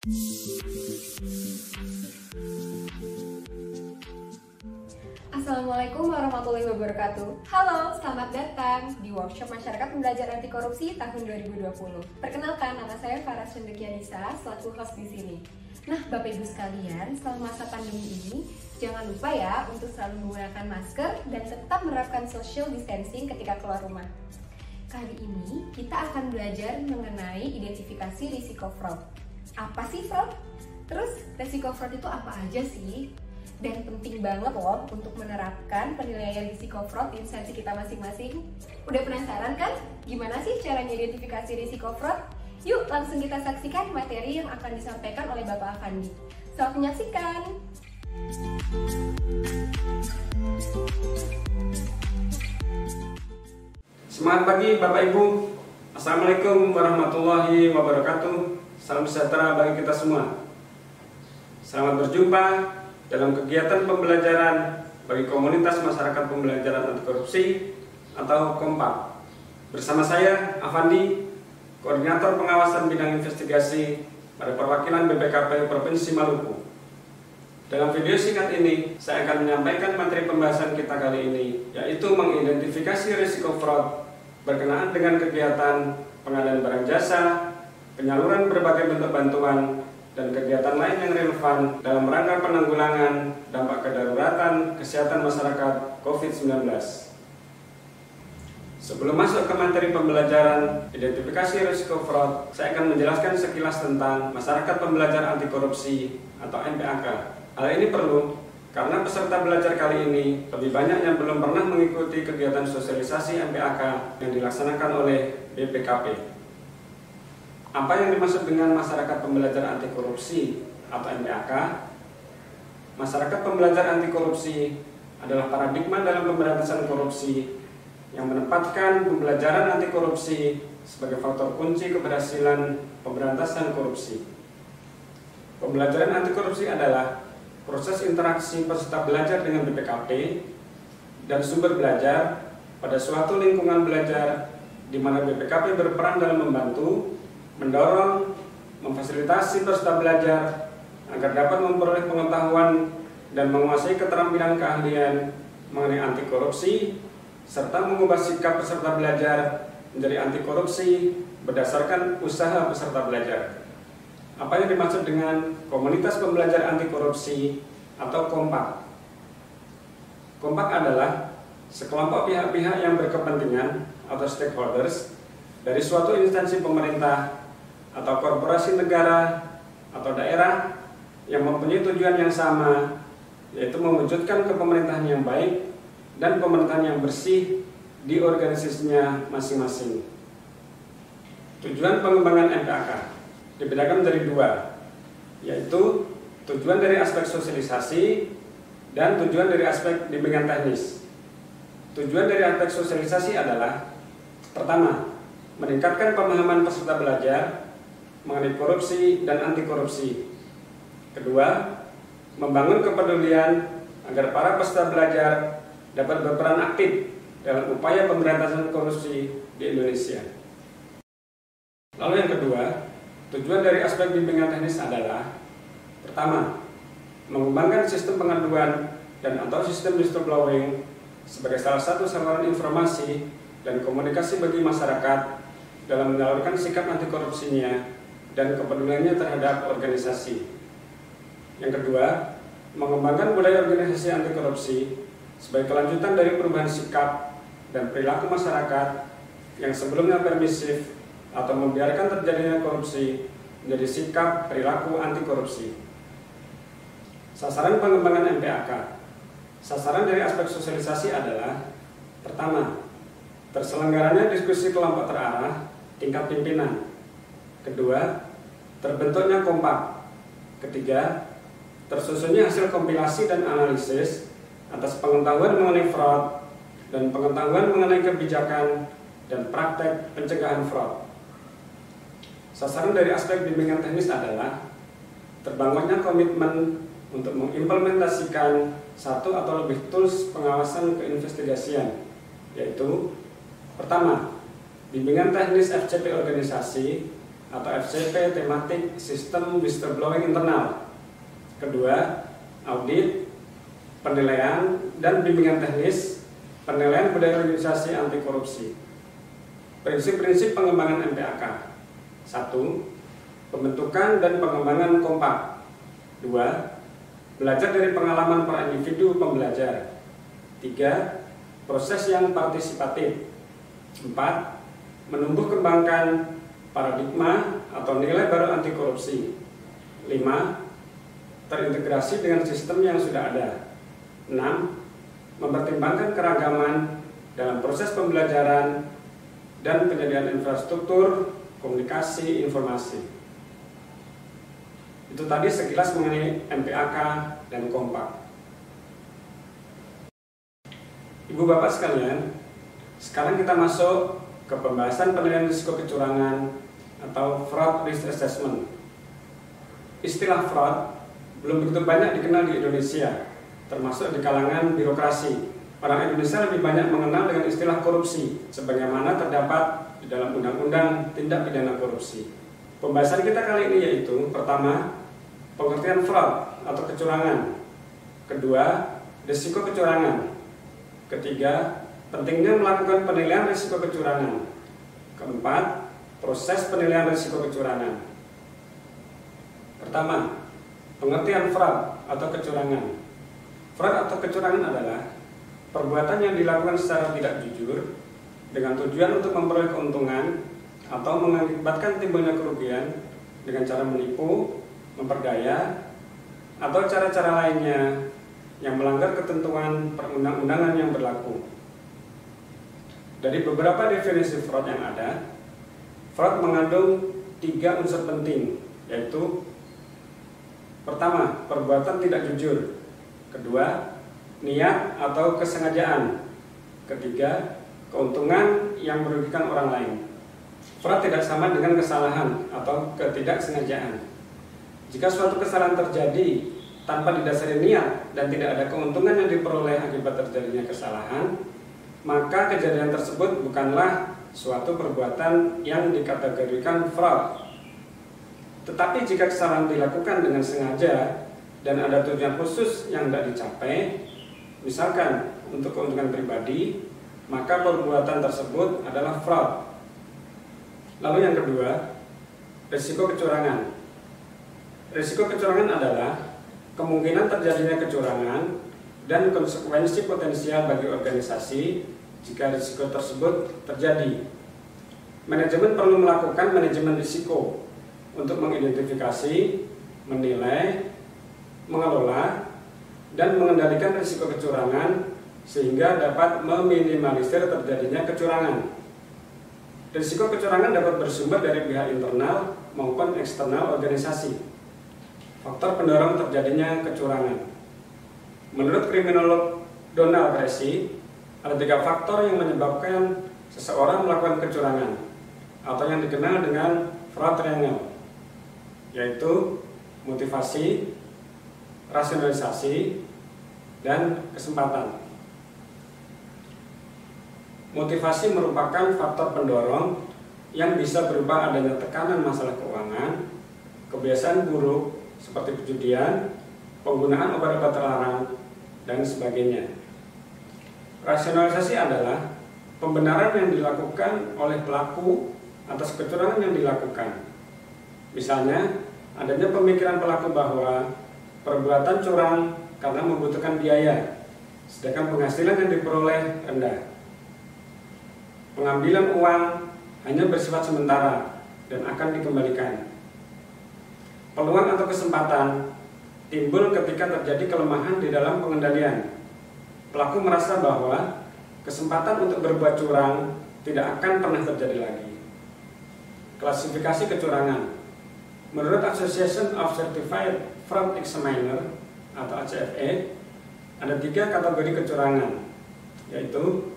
Assalamualaikum warahmatullahi wabarakatuh. Halo, selamat datang di workshop Masyarakat Pembelajar Anti Korupsi tahun 2020. Perkenalkan, nama saya Farah Cendekianisa, selaku host di sini. Nah, Bapak Ibu sekalian, selama masa pandemi ini, jangan lupa ya untuk selalu menggunakan masker dan tetap menerapkan social distancing ketika keluar rumah. Kali ini, kita akan belajar mengenai identifikasi risiko fraud. Apa sih fraud? Terus, risiko fraud itu apa aja sih? Dan penting banget loh untuk menerapkan penilaian risiko fraud di instansi kita masing-masing. Udah penasaran kan? Gimana sih caranya identifikasi risiko fraud? Yuk langsung kita saksikan materi yang akan disampaikan oleh Bapak Afandi. Selamat menyaksikan! Semangat pagi Bapak Ibu. Assalamualaikum warahmatullahi wabarakatuh. Salam sejahtera bagi kita semua. Selamat berjumpa dalam kegiatan pembelajaran bagi komunitas masyarakat pembelajaran anti korupsi atau KOMPAK. Bersama saya Afandi, Koordinator Pengawasan Bidang Investigasi pada Perwakilan BPKP Provinsi Maluku. Dalam video singkat ini, saya akan menyampaikan materi pembahasan kita kali ini, yaitu mengidentifikasi risiko fraud berkenaan dengan kegiatan pengadaan barang jasa, penyaluran berbagai bentuk bantuan, dan kegiatan lain yang relevan dalam rangka penanggulangan dampak kedaruratan kesehatan masyarakat COVID-19. Sebelum masuk ke materi pembelajaran identifikasi risiko fraud, saya akan menjelaskan sekilas tentang Masyarakat Pembelajar Anti Korupsi atau MPAK. Hal ini perlu karena peserta belajar kali ini lebih banyak yang belum pernah mengikuti kegiatan sosialisasi MPAK yang dilaksanakan oleh BPKP. Apa yang dimaksud dengan Masyarakat Pembelajar Anti Korupsi atau MPAK? Masyarakat Pembelajar Anti Korupsi adalah paradigma dalam pemberantasan korupsi yang menempatkan pembelajaran anti korupsi sebagai faktor kunci keberhasilan pemberantasan korupsi. Pembelajaran anti korupsi adalah proses interaksi peserta belajar dengan BPKP dan sumber belajar pada suatu lingkungan belajar di mana BPKP berperan dalam membantu, mendorong, memfasilitasi peserta belajar agar dapat memperoleh pengetahuan dan menguasai keterampilan keahlian mengenai anti korupsi, serta mengubah sikap peserta belajar menjadi anti korupsi berdasarkan usaha peserta belajar. Apa yang dimaksud dengan komunitas pembelajar anti korupsi atau KOMPAK? KOMPAK adalah sekelompok pihak-pihak yang berkepentingan atau stakeholders dari suatu instansi pemerintah atau korporasi negara atau daerah yang mempunyai tujuan yang sama, yaitu mewujudkan kepemerintahan yang baik dan pemerintahan yang bersih di organisasinya masing-masing. Tujuan pengembangan MPAK dibedakan menjadi dua, yaitu tujuan dari aspek sosialisasi dan tujuan dari aspek bimbingan teknis. Tujuan dari aspek sosialisasi adalah: pertama, meningkatkan pemahaman peserta belajar mengenai korupsi dan anti korupsi. Kedua, membangun kepedulian agar para peserta belajar dapat berperan aktif dalam upaya pemberantasan korupsi di Indonesia. Lalu yang kedua, tujuan dari aspek bimbingan teknis adalah: pertama, mengembangkan sistem pengaduan dan atau sistem whistleblowing sebagai salah satu saluran informasi dan komunikasi bagi masyarakat dalam menyalurkan sikap anti korupsinya dan kepeduliannya terhadap organisasi. Yang kedua, mengembangkan budaya organisasi anti korupsi sebagai kelanjutan dari perubahan sikap dan perilaku masyarakat yang sebelumnya permisif atau membiarkan terjadinya korupsi menjadi sikap perilaku anti korupsi. Sasaran pengembangan MPAK. Sasaran dari aspek sosialisasi adalah: pertama, terselenggaranya diskusi kelompok terarah tingkat pimpinan. Kedua, terbentuknya KOMPAK. Ketiga, tersusunnya hasil kompilasi dan analisis atas pengetahuan mengenai fraud dan pengetahuan mengenai kebijakan dan praktek pencegahan fraud. Sasaran dari aspek bimbingan teknis adalah: terbangunnya komitmen untuk mengimplementasikan satu atau lebih tools pengawasan keinvestigasian, yaitu: pertama, bimbingan teknis FCP organisasi atau FCP tematik sistem whistleblowing internal. Kedua, audit, penilaian, dan bimbingan teknis, penilaian budaya organisasi anti korupsi. Prinsip-prinsip pengembangan MPAK. 1. Pembentukan dan pengembangan kompak. 2. Belajar dari pengalaman para individu pembelajar. 3. Proses yang partisipatif. 4. Menumbuh kembangkan paradigma atau nilai baru anti korupsi. 5. Terintegrasi dengan sistem yang sudah ada. 6. Mempertimbangkan keragaman dalam proses pembelajaran dan penyediaan infrastruktur komunikasi informasi. Itu tadi sekilas mengenai MPAK dan kompak. Ibu bapak sekalian, sekarang kita masuk ke pembahasan penilaian risiko kecurangan atau fraud risk assessment. Istilah fraud belum begitu banyak dikenal di Indonesia, termasuk di kalangan birokrasi. Orang Indonesia lebih banyak mengenal dengan istilah korupsi, sebagaimana terdapat di dalam Undang-Undang Tindak Pidana Korupsi. Pembahasan kita kali ini yaitu, pertama, pengertian fraud atau kecurangan. Kedua, risiko kecurangan. Ketiga, pentingnya melakukan penilaian risiko kecurangan. Keempat, proses penilaian risiko kecurangan. Pertama, pengertian fraud atau kecurangan. Fraud atau kecurangan adalah perbuatan yang dilakukan secara tidak jujur dengan tujuan untuk memperoleh keuntungan atau mengakibatkan timbulnya kerugian dengan cara menipu, memperdaya, atau cara-cara lainnya yang melanggar ketentuan perundang-undangan yang berlaku. Dari beberapa definisi fraud yang ada, fraud mengandung 3 unsur penting, yaitu pertama, perbuatan tidak jujur. Kedua, niat atau kesengajaan. Ketiga, keuntungan yang merugikan orang lain. Fraud tidak sama dengan kesalahan atau ketidaksengajaan. Jika suatu kesalahan terjadi tanpa didasari niat dan tidak ada keuntungan yang diperoleh akibat terjadinya kesalahan, maka kejadian tersebut bukanlah suatu perbuatan yang dikategorikan fraud. Tetapi jika kesalahan dilakukan dengan sengaja dan ada tujuan khusus yang tidak dicapai, misalkan untuk keuntungan pribadi, maka perbuatan tersebut adalah fraud. Lalu yang kedua, risiko kecurangan. Risiko kecurangan adalah kemungkinan terjadinya kecurangan dan konsekuensi potensial bagi organisasi jika risiko tersebut terjadi. Manajemen perlu melakukan manajemen risiko untuk mengidentifikasi, menilai, mengelola, dan mengendalikan risiko kecurangan sehingga dapat meminimalisir terjadinya kecurangan. Risiko kecurangan dapat bersumber dari pihak internal maupun eksternal organisasi. Faktor pendorong terjadinya kecurangan. Menurut kriminolog Donald Tracy, ada 3 faktor yang menyebabkan seseorang melakukan kecurangan atau yang dikenal dengan fraud triangle, yaitu motivasi, rasionalisasi, dan kesempatan. Motivasi merupakan faktor pendorong yang bisa berupa adanya tekanan masalah keuangan, kebiasaan buruk seperti perjudian, penggunaan obat-obat terlarang, dan sebagainya. Rasionalisasi adalah pembenaran yang dilakukan oleh pelaku atas kecurangan yang dilakukan. Misalnya, adanya pemikiran pelaku bahwa perbuatan curang karena membutuhkan biaya, sedangkan penghasilan yang diperoleh rendah. Pengambilan uang hanya bersifat sementara dan akan dikembalikan. Peluang atau kesempatan timbul ketika terjadi kelemahan di dalam pengendalian. Pelaku merasa bahwa kesempatan untuk berbuat curang tidak akan pernah terjadi lagi. Klasifikasi kecurangan. Menurut Association of Certified Fraud Examiner atau ACFE, ada 3 kategori kecurangan, yaitu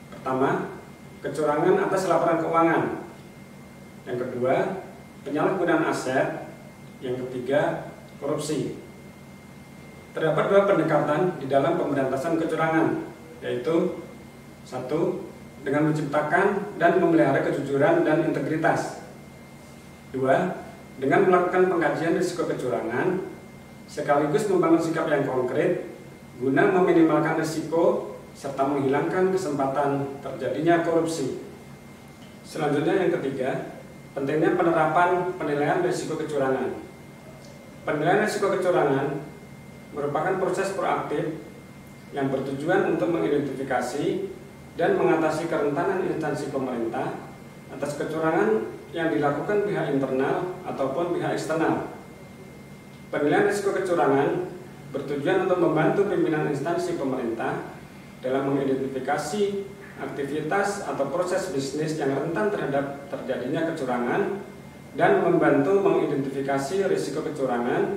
pertama, kecurangan atas laporan keuangan. Yang kedua, penyalahgunaan aset. Yang ketiga, korupsi. Terdapat 2 pendekatan di dalam pemberantasan kecurangan, yaitu 1. Dengan menciptakan dan memelihara kejujuran dan integritas. Dua, dengan melakukan pengkajian risiko kecurangan, sekaligus membangun sikap yang konkret guna meminimalkan risiko serta menghilangkan kesempatan terjadinya korupsi. Selanjutnya yang ketiga, pentingnya penerapan penilaian risiko kecurangan. Penilaian risiko kecurangan merupakan proses proaktif yang bertujuan untuk mengidentifikasi dan mengatasi kerentanan instansi pemerintah atas kecurangan yang dilakukan pihak internal ataupun pihak eksternal. Penilaian risiko kecurangan bertujuan untuk membantu pimpinan instansi pemerintah dalam mengidentifikasi aktivitas atau proses bisnis yang rentan terhadap terjadinya kecurangan dan membantu mengidentifikasi risiko kecurangan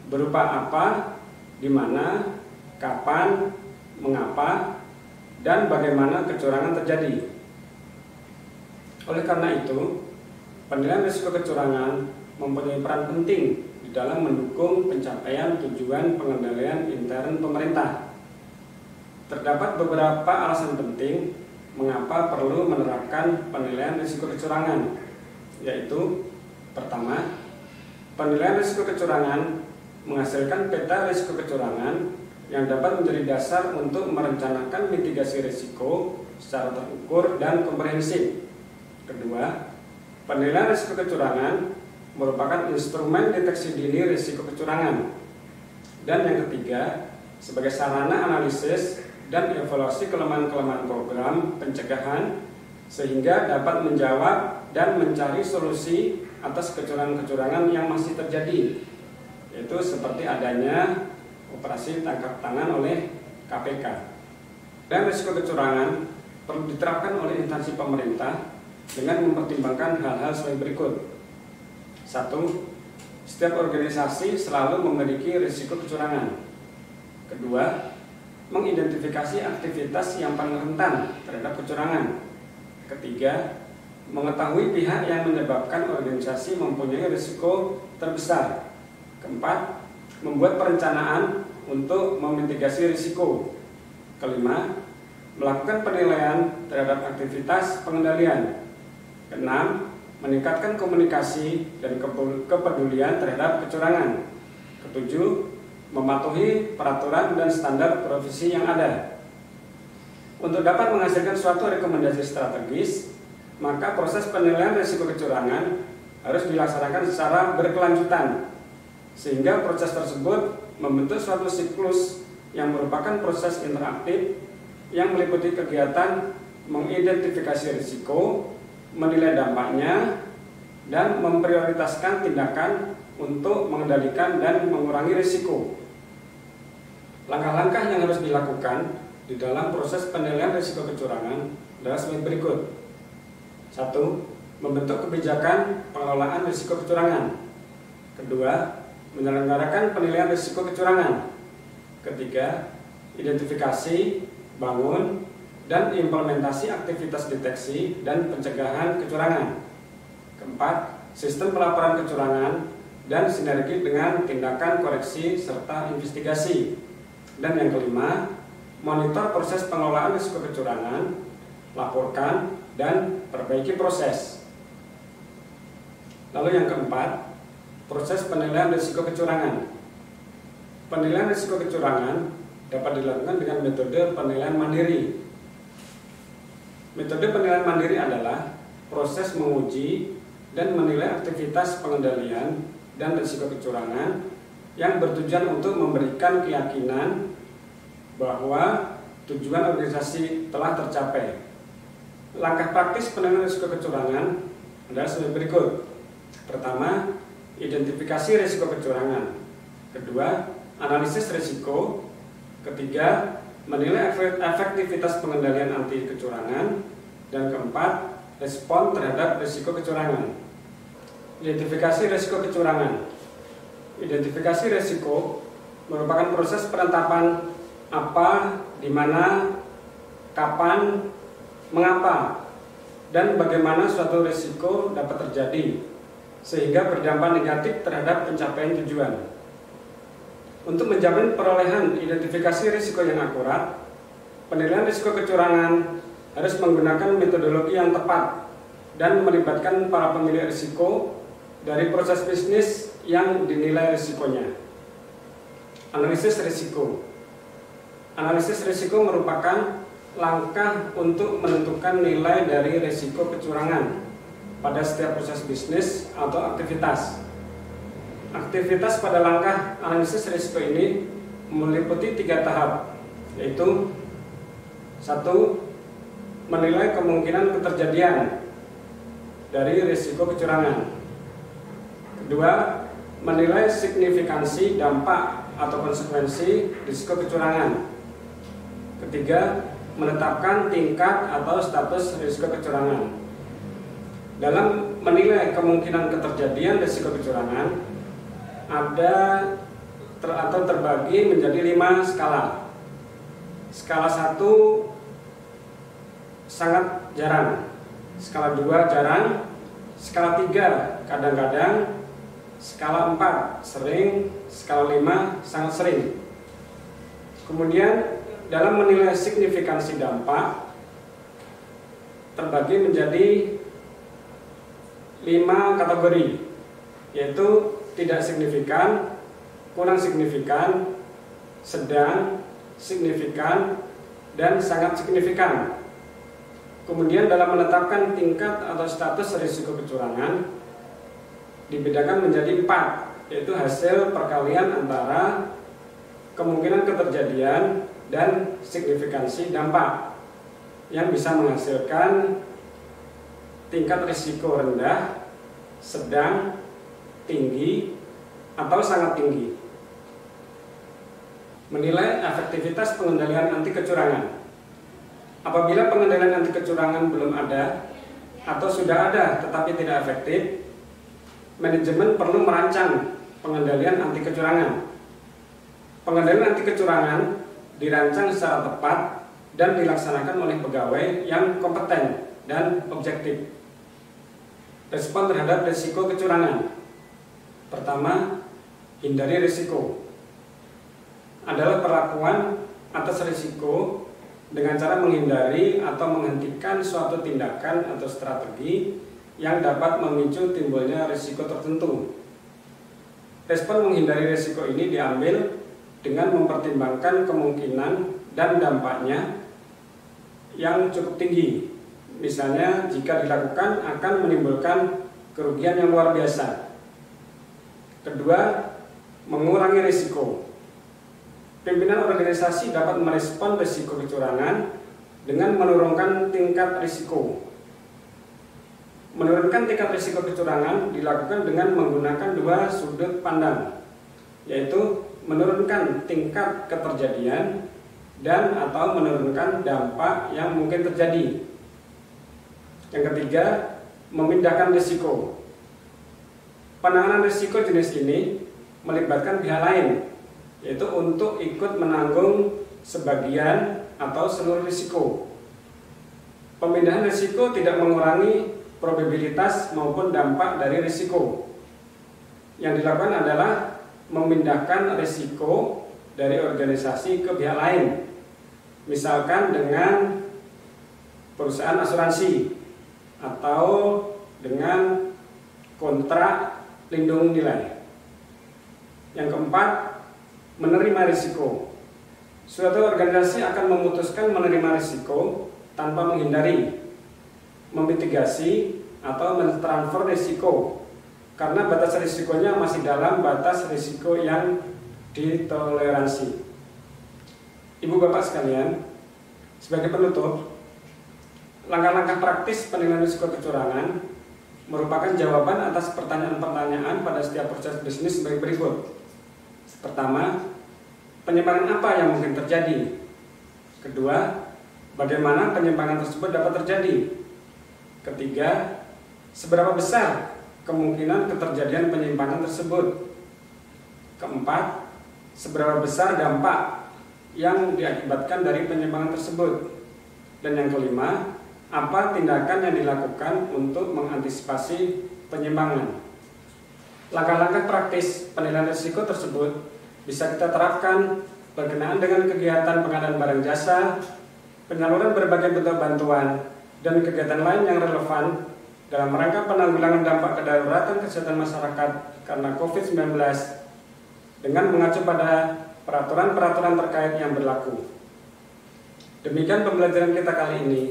berupa apa, di mana, kapan, mengapa, dan bagaimana kecurangan terjadi. Oleh karena itu, penilaian risiko kecurangan mempunyai peran penting di dalam mendukung pencapaian tujuan pengendalian intern pemerintah. Terdapat beberapa alasan penting mengapa perlu menerapkan penilaian risiko kecurangan, yaitu pertama, penilaian risiko kecurangan menghasilkan peta risiko kecurangan yang dapat menjadi dasar untuk merencanakan mitigasi risiko secara terukur dan komprehensif. Kedua, penilaian risiko kecurangan merupakan instrumen deteksi dini risiko kecurangan. Dan yang ketiga, sebagai sarana analisis dan evaluasi kelemahan-kelemahan program pencegahan sehingga dapat menjawab dan mencari solusi atas kecurangan-kecurangan yang masih terjadi, yaitu seperti adanya operasi tangkap tangan oleh KPK. Dan risiko kecurangan perlu diterapkan oleh instansi pemerintah dengan mempertimbangkan hal-hal sebagai berikut. 1. Setiap organisasi selalu memiliki risiko kecurangan. Kedua, mengidentifikasi aktivitas yang paling rentan terhadap kecurangan. Ketiga, mengetahui pihak yang menyebabkan organisasi mempunyai risiko terbesar. Keempat, membuat perencanaan untuk memitigasi risiko. Kelima, melakukan penilaian terhadap aktivitas pengendalian. Keenam, meningkatkan komunikasi dan kepedulian terhadap kecurangan. Ketujuh, mematuhi peraturan dan standar profesi yang ada. Untuk dapat menghasilkan suatu rekomendasi strategis, maka proses penilaian risiko kecurangan harus dilaksanakan secara berkelanjutan, sehingga proses tersebut membentuk suatu siklus yang merupakan proses interaktif yang meliputi kegiatan mengidentifikasi risiko, menilai dampaknya, dan memprioritaskan tindakan untuk mengendalikan dan mengurangi risiko. Langkah-langkah yang harus dilakukan di dalam proses penilaian risiko kecurangan adalah sebagai berikut. 1. Membentuk kebijakan pengelolaan risiko kecurangan. Kedua, menyelenggarakan penilaian risiko kecurangan. Ketiga, identifikasi, bangun, dan implementasi aktivitas deteksi dan pencegahan kecurangan. Keempat, sistem pelaporan kecurangan dan sinergi dengan tindakan koreksi serta investigasi. Dan yang kelima, monitor proses pengelolaan risiko kecurangan, laporkan, dan perbaiki proses. Lalu yang keempat, proses penilaian risiko kecurangan. Penilaian risiko kecurangan dapat dilakukan dengan metode penilaian mandiri. Metode penilaian mandiri adalah proses menguji dan menilai aktivitas pengendalian dan risiko kecurangan yang bertujuan untuk memberikan keyakinan bahwa tujuan organisasi telah tercapai. Langkah praktis penilaian risiko kecurangan adalah sebagai berikut. Pertama, identifikasi risiko kecurangan. Kedua, analisis risiko. Ketiga, menilai efektivitas pengendalian anti kecurangan. Dan keempat, respon terhadap risiko kecurangan. Identifikasi risiko kecurangan. Identifikasi risiko merupakan proses penetapan apa, di mana, kapan, mengapa, dan bagaimana suatu risiko dapat terjadi sehingga berdampak negatif terhadap pencapaian tujuan. Untuk menjamin perolehan identifikasi risiko yang akurat, penilaian risiko kecurangan harus menggunakan metodologi yang tepat dan melibatkan para pemilik risiko dari proses bisnis yang dinilai risikonya. Analisis risiko. Analisis risiko merupakan langkah untuk menentukan nilai dari risiko kecurangan pada setiap proses bisnis atau aktivitas. Aktivitas pada langkah analisis risiko ini meliputi 3 tahap, yaitu 1. Menilai kemungkinan keterjadian dari risiko kecurangan. Kedua, menilai signifikansi dampak atau konsekuensi risiko kecurangan. Ketiga, menetapkan tingkat atau status risiko kecurangan. Dalam menilai kemungkinan keterjadian risiko kecurangan, ada atau terbagi menjadi 5 skala. Skala 1 sangat jarang, skala 2 jarang, skala 3 kadang-kadang, skala 4 sering, skala 5 sangat sering. Kemudian dalam menilai signifikansi dampak terbagi menjadi 5 kategori, yaitu tidak signifikan, kurang signifikan, sedang, signifikan, dan sangat signifikan. Kemudian dalam menetapkan tingkat atau status risiko kecurangan dibedakan menjadi 4, yaitu hasil perkalian antara kemungkinan keterjadian dan signifikansi dampak yang bisa menghasilkan tingkat risiko rendah, sedang, tinggi, atau sangat tinggi. Menilai efektivitas pengendalian anti kecurangan. Apabila pengendalian anti kecurangan belum ada atau sudah ada tetapi tidak efektif, manajemen perlu merancang pengendalian anti kecurangan. Pengendalian anti kecurangan dirancang secara tepat dan dilaksanakan oleh pegawai yang kompeten dan objektif. Respon terhadap risiko kecurangan. Pertama, hindari risiko. Adalah perlakuan atas risiko dengan cara menghindari atau menghentikan suatu tindakan atau strategi yang dapat memicu timbulnya risiko tertentu. Respon menghindari risiko ini diambil dengan mempertimbangkan kemungkinan dan dampaknya yang cukup tinggi. Misalnya jika dilakukan akan menimbulkan kerugian yang luar biasa. Kedua, mengurangi risiko. Pimpinan organisasi dapat merespon risiko kecurangan dengan menurunkan tingkat risiko. Menurunkan tingkat risiko kecurangan dilakukan dengan menggunakan 2 sudut pandang, yaitu menurunkan tingkat keterjadian dan atau menurunkan dampak yang mungkin terjadi. Yang ketiga, memindahkan risiko. Penanganan risiko jenis ini melibatkan pihak lain, yaitu untuk ikut menanggung sebagian atau seluruh risiko. Pemindahan risiko tidak mengurangi probabilitas maupun dampak dari risiko. Yang dilakukan adalah memindahkan risiko dari organisasi ke pihak lain, misalkan dengan perusahaan asuransi atau dengan kontrak lindung nilai. Yang keempat, menerima risiko. Suatu organisasi akan memutuskan menerima risiko tanpa menghindari, memitigasi, atau mentransfer risiko karena batas risikonya masih dalam batas risiko yang ditoleransi. Ibu bapak sekalian, sebagai penutup, langkah-langkah praktis penilaian risiko kecurangan merupakan jawaban atas pertanyaan-pertanyaan pada setiap proses bisnis sebagai berikut. Pertama, penyimpangan apa yang mungkin terjadi? Kedua, bagaimana penyimpangan tersebut dapat terjadi? Ketiga, seberapa besar kemungkinan keterjadian penyimpangan tersebut? Keempat, seberapa besar dampak yang diakibatkan dari penyimpangan tersebut? Dan yang kelima, apa tindakan yang dilakukan untuk mengantisipasi penyimpangan? Langkah-langkah praktis penilaian risiko tersebut bisa kita terapkan berkenaan dengan kegiatan pengadaan barang jasa, penyaluran berbagai bentuk bantuan, dan kegiatan lain yang relevan dalam rangka penanggulangan dampak kedaruratan kesehatan masyarakat karena COVID-19 dengan mengacu pada peraturan-peraturan terkait yang berlaku. Demikian pembelajaran kita kali ini.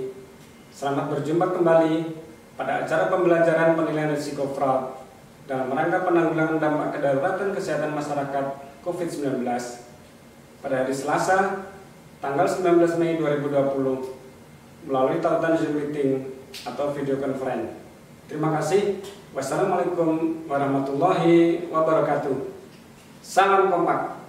Selamat berjumpa kembali pada acara pembelajaran penilaian risiko fraud dalam rangka penanggulangan dampak kedaruratan kesehatan masyarakat COVID-19 pada hari Selasa, tanggal 19 Mei 2020 melalui tautan Zoom meeting atau video conference. Terima kasih. Wassalamualaikum warahmatullahi wabarakatuh. Salam kompak.